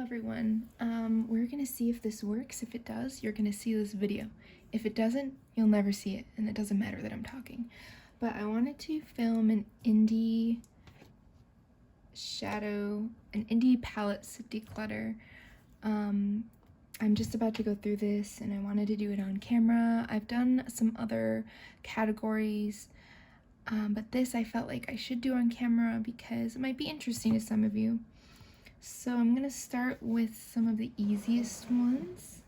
everyone. We're gonna see if this works. If it does, you're gonna see this video. If it doesn't, you'll never see it, and it doesn't matter that I'm talking. But I wanted to film an indie shadow, an indie palette declutter. I'm just about to go through this, and I wanted to do it on camera. I've done some other categories, but this I felt like I should do on camera because it might be interesting to some of you. So I'm gonna start with some of the easiest ones.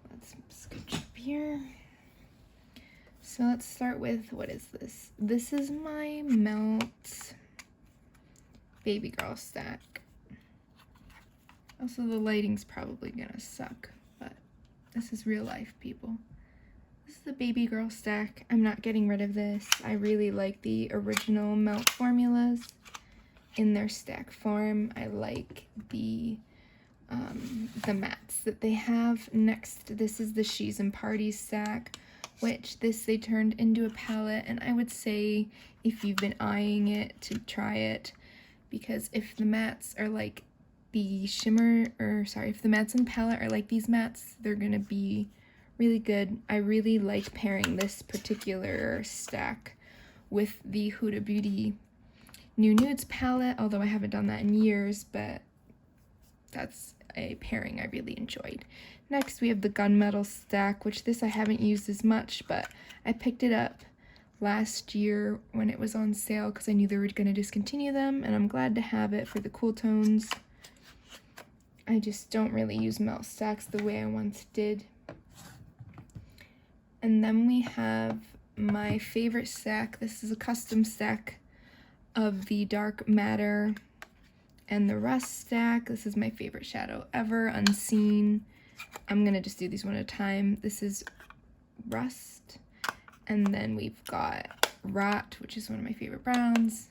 Let's scooch up here. So let's start with, what is this? This is my Melt Baby Girl stack. Also, the lighting's probably gonna suck, but this is real life, people. This is the Baby Girl stack. I'm not getting rid of this. I really like the original Melt formulas in their stack form. I like the mats that they have. Next, this is the She's and Parties stack, which they turned into a palette, and I would say if you've been eyeing it, to try it, because if the mats are like the if the mats in the palette are like these mats, they're gonna be really good. I really like pairing this particular stack with the Huda Beauty New Nudes palette, although I haven't done that in years, but that's a pairing I really enjoyed. Next, we have the Gunmetal stack, which this I haven't used as much, but I picked it up last year when it was on sale because I knew they were going to discontinue them, and I'm glad to have it for the cool tones. I just don't really use melt stacks the way I once did. And then we have my favorite stack. This is a custom stack of the Dark Matter and the Rust stack. This is my favorite shadow ever, Unseen. I'm gonna just do these one at a time. This is Rust, and then we've got Rot, which is one of my favorite browns,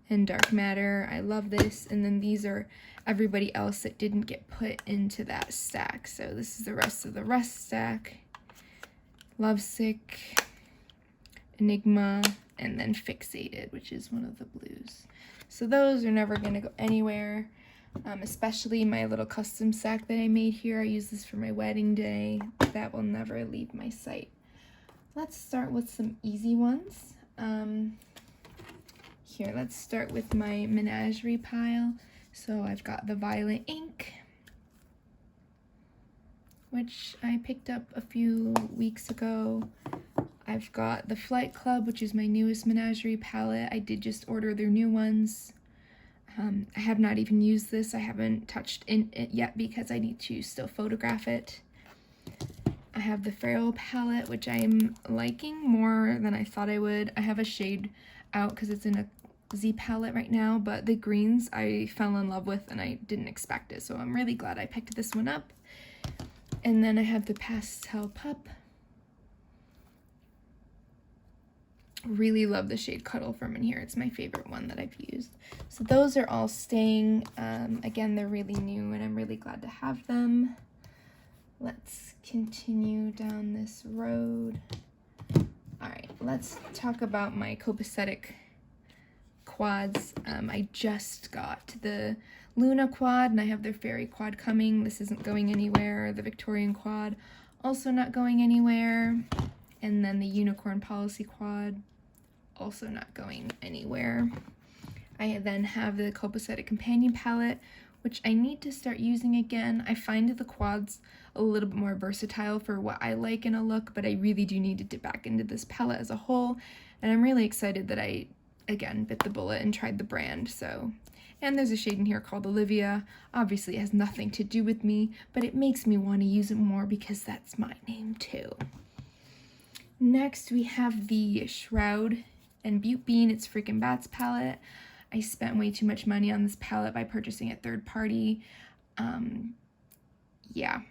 and Dark Matter. I love this. And then these are everybody else that didn't get put into that stack. So this is the rest of the Rust stack. Lovesick, Enigma, and then Fixated, which is one of the blues. So those are never going to go anywhere, especially my little custom stack that I made here. I use this for my wedding day. That will never leave my site. Let's start with some easy ones. Here, let's start with my Menagerie pile. So I've got the Violet Ink, which I picked up a few weeks ago. I've got the Flight Club, which is my newest Menagerie palette. I did just order their new ones. I have not even used this. I haven't touched in it yet because I need to still photograph it. I have the Feral palette, which I'm liking more than I thought I would. I have a shade out because it's in a Z palette right now, but the greens I fell in love with and I didn't expect it, so I'm really glad I picked this one up. And then I have the Pastel Pup. Really love the shade Cuddle from in here. It's my favorite one that I've used. So those are all staying. Again, they're really new and I'm really glad to have them. Let's continue down this road. All right, let's talk about my Copacetic quads. I just got the Luna quad and I have their Fairy quad coming. This isn't going anywhere. The Victorian quad also not going anywhere. And then the Unicorn Policy quad also not going anywhere. I then have the Copacetic Companion palette, which I need to start using again. I find the quads a little bit more versatile for what I like in a look, but I really do need to dip back into this palette as a whole, and I'm really excited that I, again, bit the bullet and tried the brand. So, and there's a shade in here called Olivia. Obviously it has nothing to do with me, but it makes me want to use it more because that's my name too. Next, we have the Shroud and Butte Bean It's Freaking Bats palette. I spent way too much money on this palette by purchasing it third party. Yeah.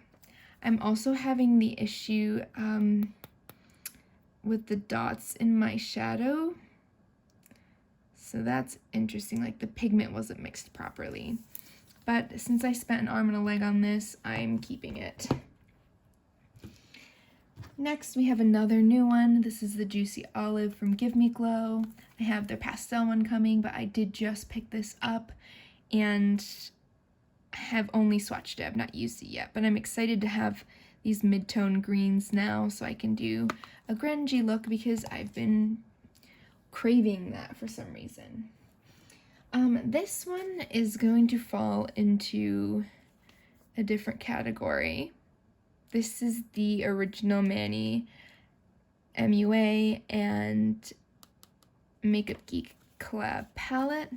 I'm also having the issue with the dots in my shadow. So that's interesting, like the pigment wasn't mixed properly. But since I spent an arm and a leg on this, I'm keeping it. Next, we have another new one. This is the Juicy Olive from Give Me Glow. I have their pastel one coming, but I did just pick this up, and have only swatched it. I've not used it yet, but I'm excited to have these mid-tone greens now so I can do a grungy look because I've been craving that for some reason. This one is going to fall into a different category. This is the original Manny MUA and Makeup Geek collab palette.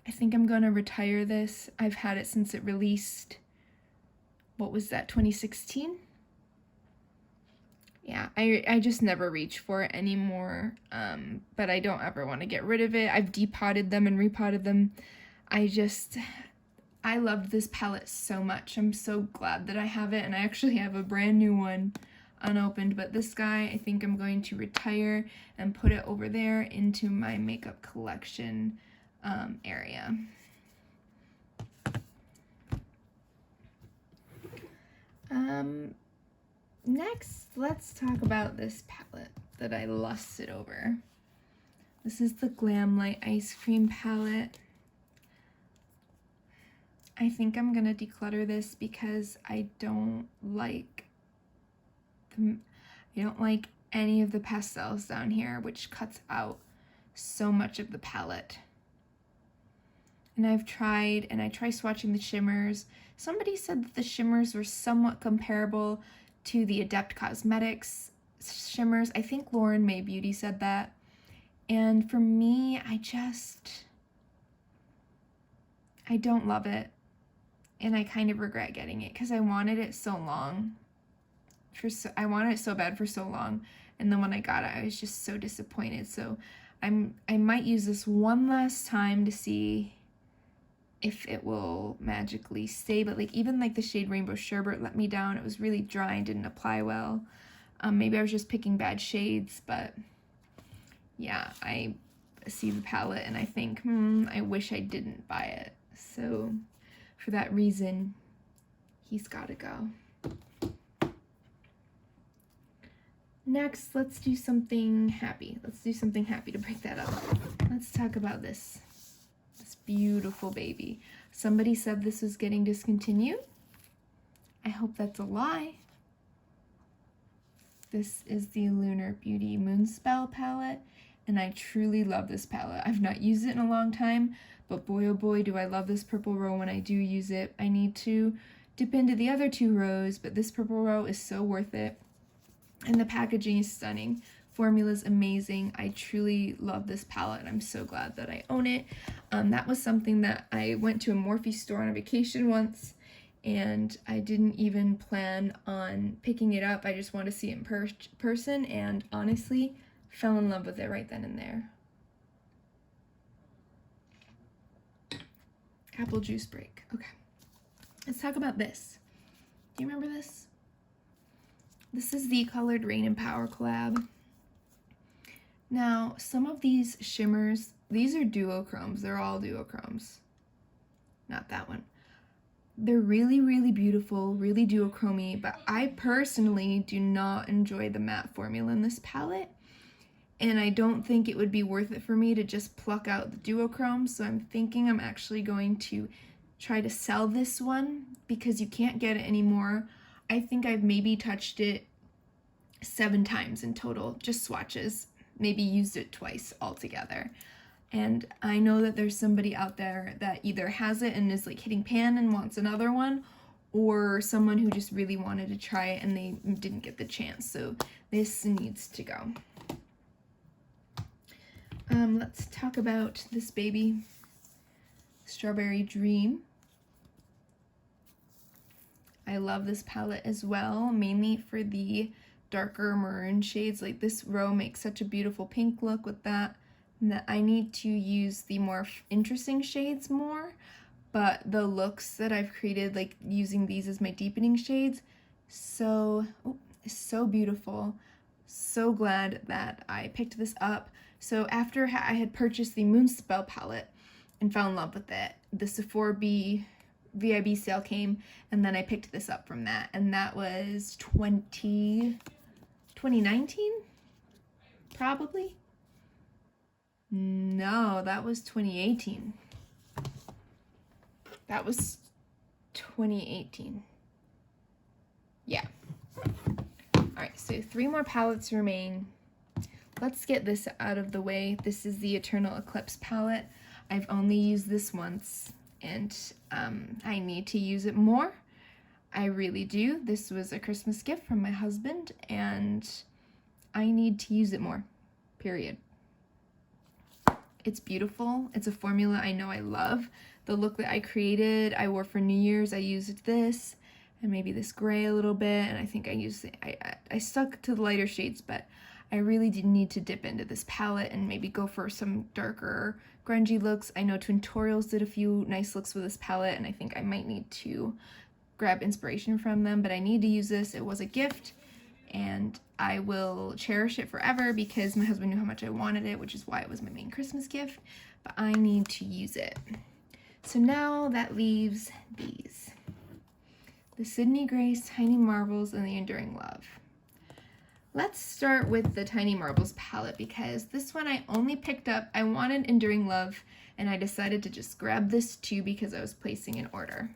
I think I'm going to retire this. I've had it since it released. What was that, 2016? Yeah, I just never reach for it anymore, but I don't ever want to get rid of it. I've depotted them and repotted them. I loved this palette so much. I'm so glad that I have it, and I actually have a brand new one unopened, but this guy I think I'm going to retire and put it over there into my makeup collection area. Next, let's talk about this palette that I lusted over. This is the Glam Light Ice Cream palette. I think I'm gonna declutter this because I don't like any of the pastels down here, which cuts out so much of the palette. And I try swatching the shimmers. Somebody said that the shimmers were somewhat comparable to the Adept Cosmetics shimmers. I think Lunar Beauty said that. And for me, I don't love it. And I kind of regret getting it because I wanted it so long. I wanted it so bad for so long. And then when I got it, I was just so disappointed. So I might use this one last time to see if it will magically stay, but even the shade Rainbow Sherbet let me down. It was really dry and didn't apply well. Maybe I was just picking bad shades, but yeah, I see the palette and I think, I wish I didn't buy it. So for that reason, he's gotta go. Next, let's do something happy. Let's do something happy to break that up. Let's talk about this beautiful baby. Somebody said this was getting discontinued. I hope that's a lie. This is the Lunar Beauty Moonspell palette, and I truly love this palette. I've not used it in a long time, but boy oh boy do I love this purple row when I do use it. I need to dip into the other two rows, but this purple row is so worth it. And the packaging is stunning. Formula's amazing. I truly love this palette. I'm so glad that I own it. That was something that I went to a Morphe store on a vacation once, and I didn't even plan on picking it up. I just wanted to see it in person, and honestly, fell in love with it right then and there. Apple juice break. Okay. Let's talk about this. Do you remember this? This is the Colored Rain and Power collab. Now, some of these shimmers, these are duochromes. They're all duochromes. Not that one. They're really, really beautiful, really duochromy, but I personally do not enjoy the matte formula in this palette, and I don't think it would be worth it for me to just pluck out the duochrome, so I'm thinking I'm actually going to try to sell this one because you can't get it anymore. I think I've maybe touched it 7 times in total, just swatches. Maybe used it twice altogether. And I know that there's somebody out there that either has it and is hitting pan and wants another one, or someone who just really wanted to try it and they didn't get the chance. So this needs to go. Let's talk about this baby, Strawberry Dream. I love this palette as well, mainly for the darker maroon shades. This row makes such a beautiful pink look with that I need to use the more interesting shades more, but the looks that I've created, using these as my deepening shades, so beautiful. So glad that I picked this up. So after I had purchased the Moonspell palette and fell in love with it, the Sephora VIB sale came, and then I picked this up from that, and that was 2019, probably. No, that was 2018. That was 2018. Yeah. All right, so 3 more palettes remain. Let's get this out of the way. This is the Eternal Eclipse palette. I've only used this once, and I need to use it more. I really do. This was a Christmas gift from my husband, and I need to use it more, period. It's beautiful. It's a formula I know I love. The look that I created, I wore for New Year's. I used this and maybe this gray a little bit, and I think I stuck to the lighter shades, but I really did need to dip into this palette and maybe go for some darker, grungy looks. I know Twintorials did a few nice looks with this palette, and I think I might need to grab inspiration from them, but I need to use this. It was a gift, and I will cherish it forever because my husband knew how much I wanted it, which is why it was my main Christmas gift, but I need to use it. So now that leaves these. The Sydney Grace Tiny Marbles and the Enduring Love. Let's start with the Tiny Marbles palette because this one I only picked up. I wanted Enduring Love, and I decided to just grab this too because I was placing an order.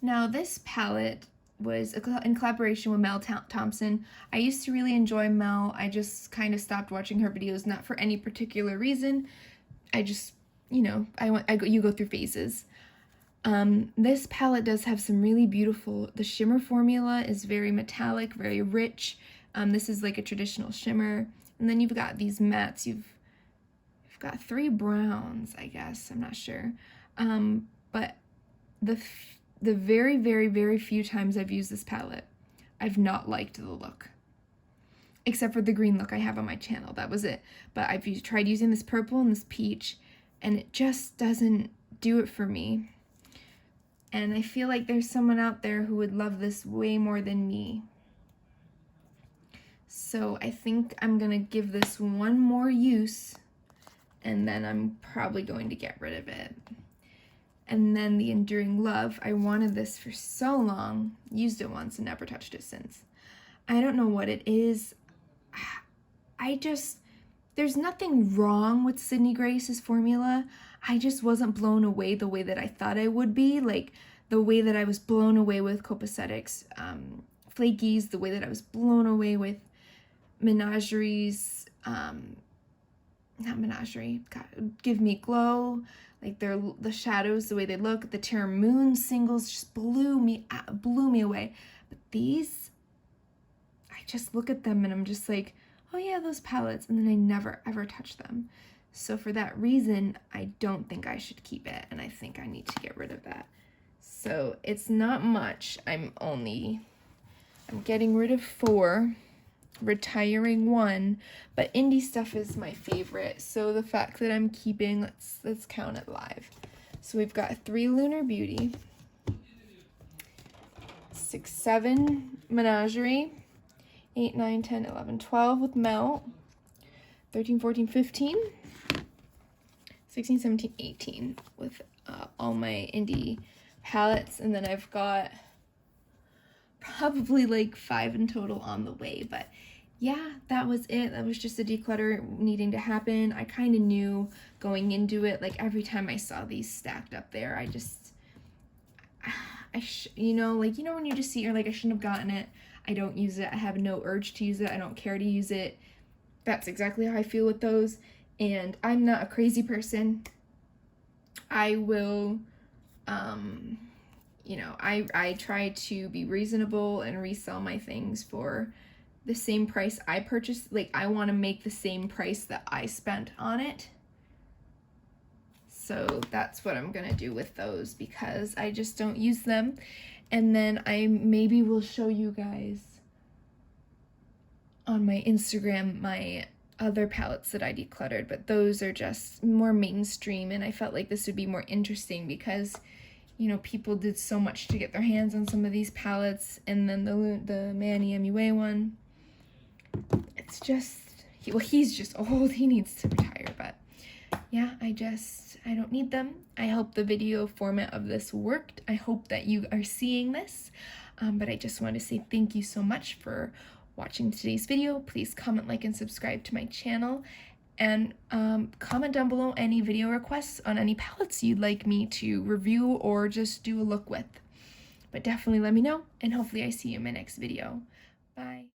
Now this palette was in collaboration with Mel Thompson. I used to really enjoy Mel. I just kind of stopped watching her videos, not for any particular reason. I just, you know, you go through phases. This palette does have some really beautiful, the shimmer formula is very metallic, very rich. This is like a traditional shimmer. And then you've got these mattes. You've got 3 browns, I guess. I'm not sure. But the very, very, very few times I've used this palette, I've not liked the look. Except for the green look I have on my channel. That was it. But I've tried using this purple and this peach, and it just doesn't do it for me. And I feel like there's someone out there who would love this way more than me. So I think I'm gonna give this one more use, and then I'm probably going to get rid of it. And then the Enduring Love, I wanted this for so long, used it once and never touched it since. I don't know what it is. There's nothing wrong with Sydney Grace's formula. I just wasn't blown away the way that I thought I would be, like the way that I was blown away with Copacetic's Flakies, the way that I was blown away with Menagerie's, not Menagerie, God, Give Me Glow, like the shadows, the way they look, the Terra Moon singles just blew me away. But these, I just look at them and I'm just like, oh yeah, those palettes, and then I never ever touch them. So for that reason, I don't think I should keep it, and I think I need to get rid of that. So it's not much. I'm getting rid of 4, retiring 1, but indie stuff is my favorite. So the fact that I'm keeping, let's count it live. So we've got 3 Lunar Beauty, 6, 7 Menagerie, 8, 9, 10, 11, 12 with Melt, 13, 14, 15, 16, 17, 18 with all my indie palettes, and then I've got probably like 5 in total on the way. But yeah, that was it. That was just a declutter needing to happen. I kind of knew going into it, like every time I saw these stacked up there, you know, when you just see, you're like, I shouldn't have gotten it. I don't use it. I have no urge to use it. I don't care to use it. That's exactly how I feel with those. And I'm not a crazy person. I will, you know, I try to be reasonable and resell my things for the same price I purchased. Like, I want to make the same price that I spent on it. So that's what I'm going to do with those because I just don't use them. And then I maybe will show you guys on my Instagram my other palettes that I decluttered, but those are just more mainstream, and I felt like this would be more interesting because, you know, people did so much to get their hands on some of these palettes. And then the Manny MUA one, it's just, he's just old, he needs to retire. But yeah, I don't need them. I hope the video format of this worked. I hope that you are seeing this, but I just want to say thank you so much for watching today's video. Please comment, like, and subscribe to my channel, And comment down below any video requests on any palettes you'd like me to review or just do a look with. But definitely let me know, and hopefully I see you in my next video. Bye.